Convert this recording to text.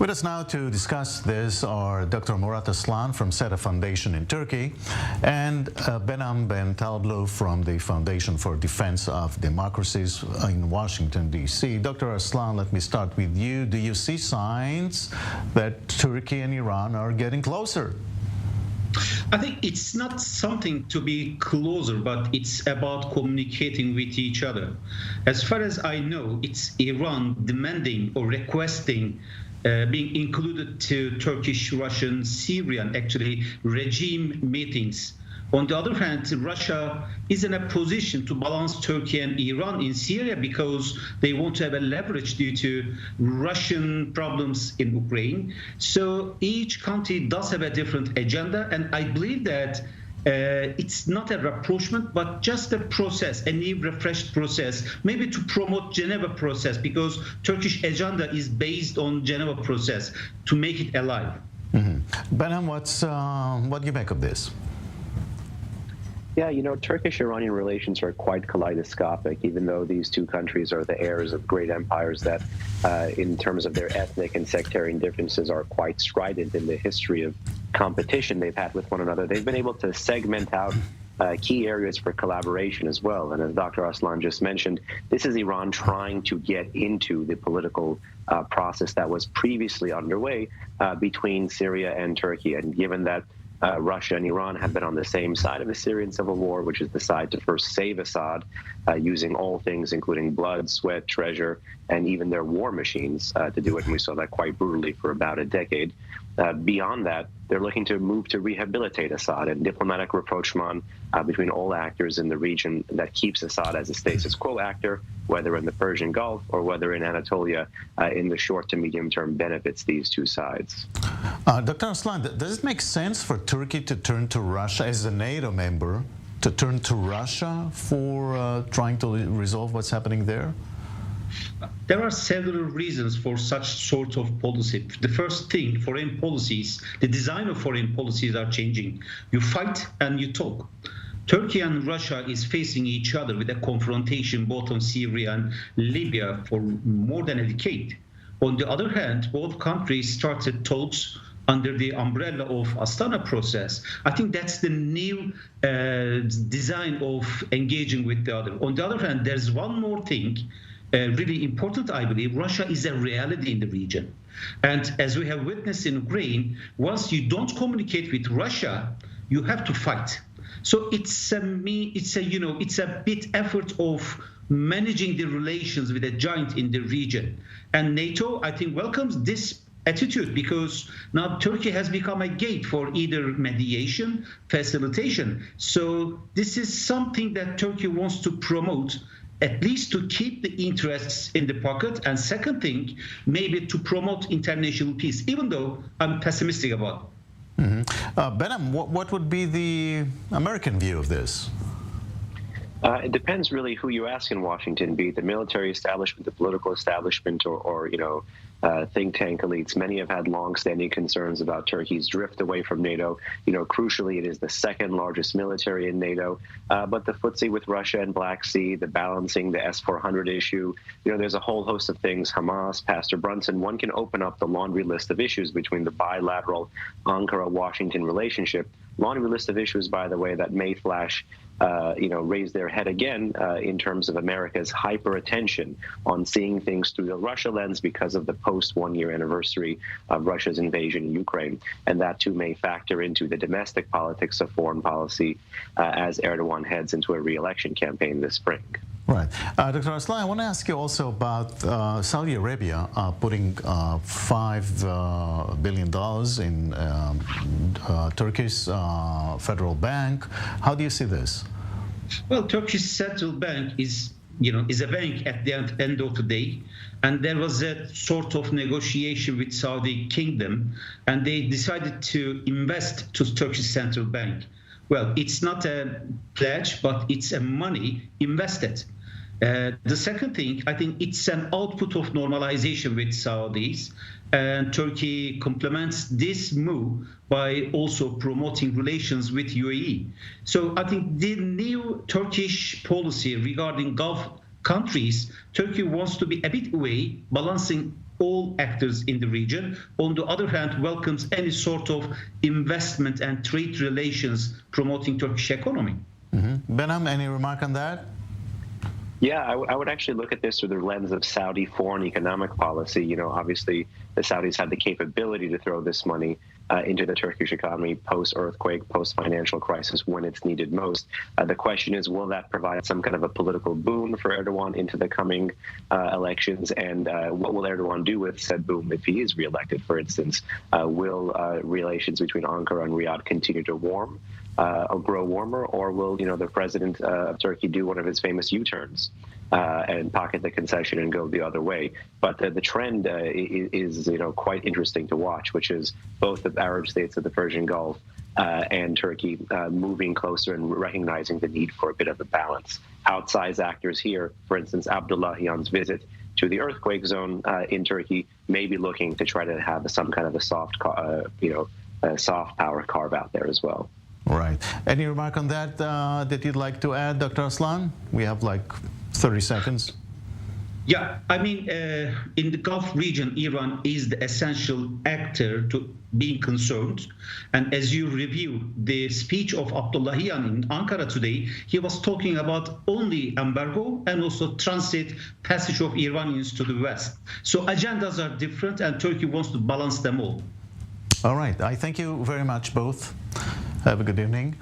With us now to discuss this are Dr. Murat Aslan from SETA Foundation in Turkey and Behnam Ben Taleblu from the Foundation for Defense of Democracies in Washington, D.C. Dr. Aslan, let me start with you. Do you see signs that Turkey and Iran are getting closer? I think it's not something to be closer, but it's about communicating with each other. As far as I know, it's Iran demanding or requesting being included to Turkish, Russian, Syrian, actually, regime meetings. On the other hand, Russia is in a position to balance Turkey and Iran in Syria because they want to have a leverage due to Russian problems in Ukraine. So each country does have a different agenda, and I believe that it's not a rapprochement, but just a process, a new refreshed process, maybe to promote Geneva process, because Turkish agenda is based on Geneva process to make it alive. Behnam, what do you make of this? Yeah, you know, Turkish-Iranian relations are quite kaleidoscopic, even though these two countries are the heirs of great empires that, in terms of their ethnic and sectarian differences, are quite strident in the history of competition they've had with one another. They've been able to segment out key areas for collaboration as well. And as Dr. Aslan just mentioned, this is Iran trying to get into the political process that was previously underway between Syria and Turkey. And given that Russia and Iran have been on the same side of the Syrian civil war, which is the side to first save Assad, using all things, including blood, sweat, treasure, and even their war machines to do it. And we saw that quite brutally for about a decade. Beyond that, they're looking to move to rehabilitate Assad and diplomatic rapprochement between all actors in the region that keeps Assad as a status quo actor, whether in the Persian Gulf or whether in Anatolia, in the short to medium term benefits these two sides. Dr. Aslan, does it make sense for Turkey to turn to Russia as a NATO member, to turn to Russia for trying to resolve what's happening there? There are several reasons for such sort of policy. The first thing, foreign policies, the design of foreign policies are changing. You fight and you talk. Turkey and Russia is facing each other with a confrontation both on Syria and Libya for more than a decade. On the other hand, both countries started talks under the umbrella of Astana process. I think that's the new design of engaging with the other. On the other hand, there's one more thing. Really important, I believe. Russia is a reality in the region. And as we have witnessed in Ukraine, once you don't communicate with Russia, you have to fight. So it's a bit effort of managing the relations with a giant in the region. And NATO, I think, welcomes this attitude because now Turkey has become a gate for either mediation, facilitation. So this is something that Turkey wants to promote, at least to keep the interests in the pocket. And second thing, maybe to promote international peace, even though I'm pessimistic about it. Behnam, what would be the American view of this? It depends really who you ask in Washington, be it the military establishment, the political establishment, or think tank elites. Many have had long-standing concerns about Turkey's drift away from NATO. Crucially, it is the second largest military in NATO. But the footsie with Russia and Black Sea, the balancing, the S-400 issue, there's a whole host of things. Hamas, Pastor Brunson, one can open up the laundry list of issues between the bilateral Ankara-Washington relationship. Laundry list of issues, by the way, that may flash raise their head again in terms of America's hyper attention on seeing things through the Russia lens because of the post-1-year anniversary of Russia's invasion in Ukraine. And that, too, may factor into the domestic politics of foreign policy as Erdogan heads into a re-election campaign this spring. Right. Dr. Aslan, I want to ask you also about Saudi Arabia putting $5 billion in Turkey's federal bank. How do you see this? Well, Turkish Central Bank is a bank at the end of the day. And there was a sort of negotiation with Saudi Kingdom, and they decided to invest to Turkish Central Bank. Well, it's not a pledge, but it's a money invested. The second thing, I think it's an output of normalization with Saudis, and Turkey complements this move by also promoting relations with UAE. So I think the new Turkish policy regarding Gulf countries, Turkey wants to be a bit away, balancing all actors in the region. On the other hand, welcomes any sort of investment and trade relations promoting Turkish economy. Behnam, any remark on that? Yeah, I would actually look at this through the lens of Saudi foreign economic policy. You know, obviously the Saudis have the capability to throw this money into the Turkish economy post-earthquake, post-financial crisis when it's needed most. The question is, will that provide some kind of a political boon for Erdogan into the coming elections? And what will Erdogan do with said boom if he is reelected, for instance? Will relations between Ankara and Riyadh continue to warm? Or grow warmer, or will the president of Turkey do one of his famous U-turns and pocket the concession and go the other way? But the trend is quite interesting to watch, which is both the Arab states of the Persian Gulf and Turkey moving closer and recognizing the need for a bit of a balance. Outsized actors here, for instance, Abdullahian's visit to the earthquake zone in Turkey, may be looking to try to have some kind of a soft power carve out there as well. Right. Any remark on that that you'd like to add, Dr. Aslan? We have like 30 seconds. Yeah, I mean, in the Gulf region, Iran is the essential actor to being concerned. And as you review the speech of Abdullahian in Ankara today, he was talking about only embargo and also transit passage of Iranians to the West. So agendas are different, and Turkey wants to balance them all. All right. I thank you very much, both. Have a good evening.